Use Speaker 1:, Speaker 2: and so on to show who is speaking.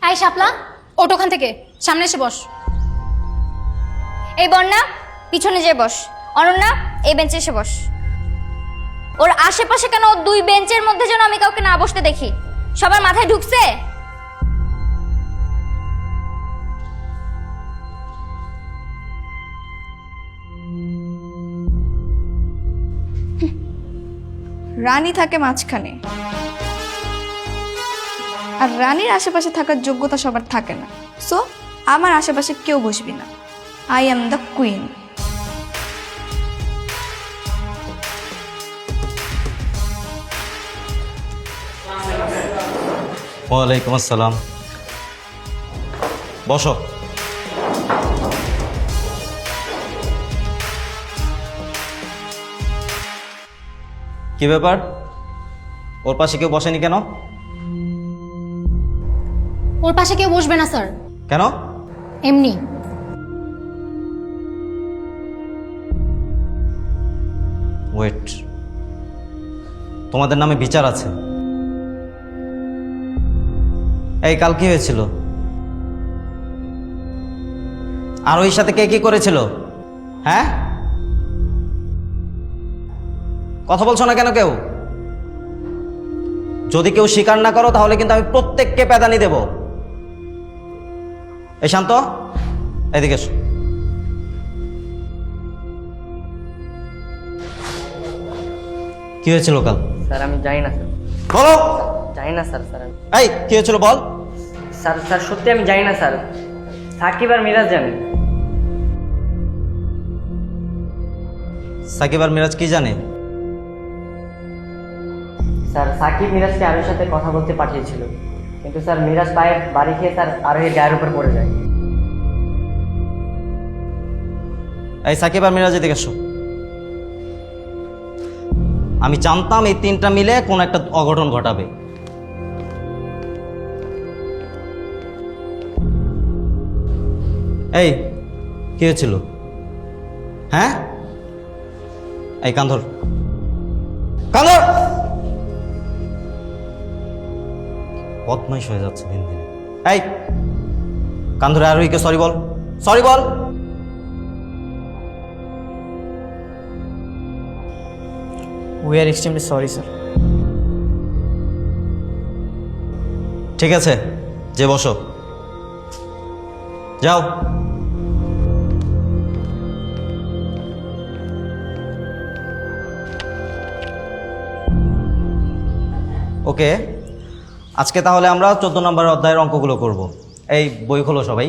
Speaker 1: I শাপলা, ওঠ ওখান থেকে, সামনে এসে বস।
Speaker 2: এই বন্যা, পিছনে যেয়ে বস। অনন্যা, এই বেঞ্চে এসে বস। ওর আশেপাশে কেন ওর দুই বেঞ্চের মধ্যে যেন আমি কাউকে না বসতে দেখি। সবার মাথায় ঢুকছে?
Speaker 3: রানী থাকে মাঝখানে, আর রানীর আশেপাশে থাকার যোগ্যতা সবার থাকে না। সো আমার আশেপাশে কেউ বসবি না। I am the queen.
Speaker 4: ওয়ালাইকুম আসসালাম। বসো। কি ব্যাপার, ওর পাশে কেউ বসেনি কেন?
Speaker 1: ওর পাশে কেউ বসবে না স্যার,
Speaker 4: কেন?
Speaker 1: এমনি।
Speaker 4: ওয়েট, তোমাদের নামে বিচার আছে। এই কাল কি হয়েছিল? আর ওই সাথে কে কি করেছিল? হ্যাঁ, কথা বলছো না কেন কেউ? যদি কেউ স্বীকার না করো তাহলে কিন্তু আমি প্রত্যেককে পেদানি দেব। এই শান্ত, এদিকে এসো। কি হয়েছিল কাল?
Speaker 5: স্যার আমি জানি না স্যার,
Speaker 4: বলো।
Speaker 5: জানি না স্যার। স্যার
Speaker 4: এই কি হয়েছিল বল।
Speaker 5: স্যার স্যার সত্যি আমি জানি না স্যার। সাকিব আর মিরাজ জানে।
Speaker 4: সাকিব আর মিরাজ কি জানে?
Speaker 5: স্যার সাকিব মিরাজকে আরোহীর সাথে কথা বলতে পাঠিয়েছিল, কিন্তু স্যার মিরাজ পায়ে বাড়ি খেয়ে স্যার আরোহীর গায়ের উপর পড়ে যায়।
Speaker 4: এই সাকিব আর মিরাজ এদিকে এসো। আমি জানতাম এই তিনটা মিলে কোন একটা অঘটন ঘটাবে। এই কি হয়েছিল? হ্যাঁ, এই কান্ধর কান্ধর বদমাইশ হয়ে যাচ্ছে দিন দিন। এই কান্ধরে আরোহীকে সরি বল, সরি বল।
Speaker 5: We are extremely sorry sir.
Speaker 4: ঠিক আছে, যে বসো, যাও। ওকে, আজকে তাহলে আমরা 14 নম্বর অধ্যায়ের অঙ্কগুলো করব। এই বই খোলো সবাই।